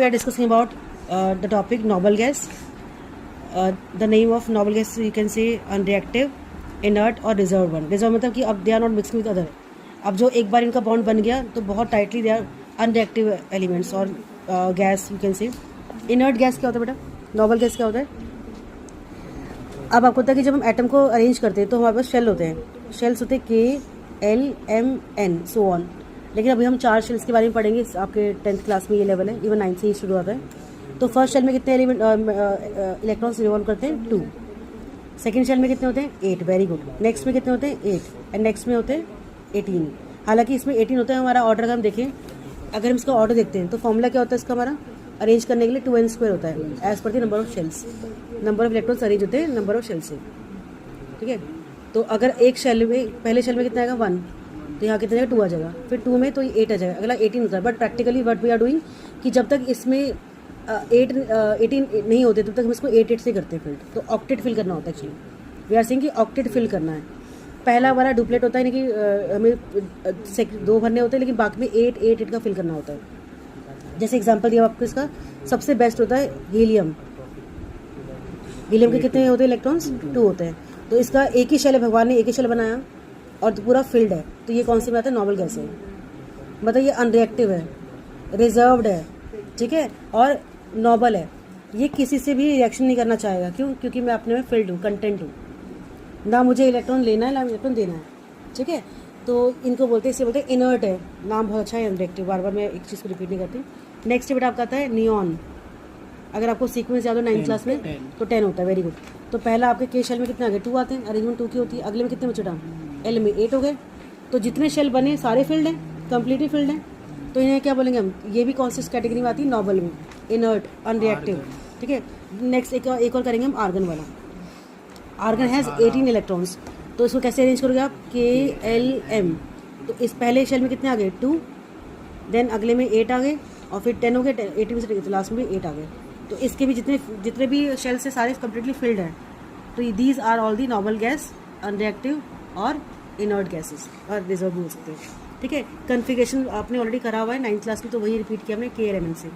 We are discussing about the topic noble gas. The name of noble gas you can say unreactive, inert और reserved one. Reserved मतलब कि अब they are not mixing with other. अब जो एक बार इनका bond बन गया तो बहुत tightly they are unreactive elements और gas you can say. Inert gas क्या होता है बेटा? नोबल गैस क्या होता है? अब आपको पता है कि जब हम एटम को अरेंज करते हैं तो हमारे पास शेल होते हैं. शेल्स होते हैं KLMN सो ऑन. लेकिन अभी हम 4 शेल्स के बारे में पढ़ेंगे. आपके 10th क्लास में ये लेवल है, इवन 9th से ही शुरू होता है. तो फर्स्ट शेल में कितने एलिमेंट इलेक्ट्रॉन्स रिवॉल्व करते हैं? 2. सेकेंड शेल में कितने होते हैं? 8. Very good. नेक्स्ट में कितने होते हैं? 8. एंड नेक्स्ट में होते हैं 18. हालांकि इसमें 18 होता है. हमारा ऑर्डर अगर हम देखें, अगर हम इसका ऑर्डर देखते हैं तो फॉर्मूला क्या होता है इसका? हमारा अरेंज करने के लिए 2n² होता है as per the number of shells. Number of electrons arrange होते हैं नंबर ऑफ शेल से. ठीक है. तो अगर एक शेल में, पहले शेल में कितना आएगा? 1. तो यहाँ कितना आएगा? 2 आ जाएगा. फिर 2 में तो 8 आ जाएगा. अगला 18 होता है. But practically what we are doing कि जब तक इसमें 18 नहीं होते तब तक हम इसको 8 से करते हैं फिल. तो ऑक्टेट फिल करना होता है एक्चुअली. वी आर सेइंग कि ऑक्टेट फिल करना है. पहला वाला डुप्लेट होता है, यानी कि हमें 2 भरने होते हैं लेकिन बाकी में 8 का फिल करना होता है. जैसे एग्जांपल दिया आपको इसका, सबसे बेस्ट होता है हीलियम. हीलियम के कितने होते हैं इलेक्ट्रॉन्स? 2 होते हैं. तो इसका एक ही शेल है, भगवान ने एक ही शेल बनाया और पूरा फील्ड है. तो ये कौन सी में आता है? नोबल गैस है. मतलब ये अनरिएक्टिव है, रिजर्व्ड है, ठीक है, और नोबल है. ये किसी से भी रिएक्शन नहीं करना चाहेगा. क्यों? क्योंकि मैं अपने में फील्ड हूँ, कंटेंट हूँ. ना मुझे इलेक्ट्रॉन लेना है ना इलेक्ट्रॉन देना है. ठीक है. तो इनको बोलते हैं, इससे बोलते हैं इनर्ट है. नाम बहुत अच्छा है, अनरिएक्टिव. बार बार मैं एक चीज़ को रिपीट नहीं करती. नेक्स्ट बेटा आपका आता है नियॉन. अगर आपको सीक्वेंस याद हो 9th क्लास में तो 10 होता है. Very good. तो पहला आपके के शेल में कितने आ गए? 2 आते हैं. अरेंजमेंट 2 की होती है. अगले में कितने बचे? एल में 8 हो गए. तो जितने शेल बने सारे फील्ड हैं, कंप्लीटली फील्ड हैं. तो इन्हें क्या बोलेंगे हम? ये भी कौन सी कैटेगरी में आती है? नोबल में. Inert, unreactive. ठीक है. नेक्स्ट एक और करेंगे हम आर्गन वाला. Argon has 18 electrons. तो इसको कैसे अरेंज करोगे आप? KLM. तो इस पहले शेल में कितने आ गए? 2. देन अगले में 8 आ गए और फिर 10 हो गए. 18 में से तो लास्ट में भी 8 आ गए. तो इसके भी जितने भी शेल्स है सारे कम्प्लीटली फिल्ड हैं. तो these are all the noble gas, unreactive और इनर्ट गैसेस और रिजर्व भी हो सकते हैं. ठीक है. कन्फिगरेशन आपने ऑलरेडी करा हुआ है 9th क्लास में, तो वही रिपीट किया हमने KLMN से.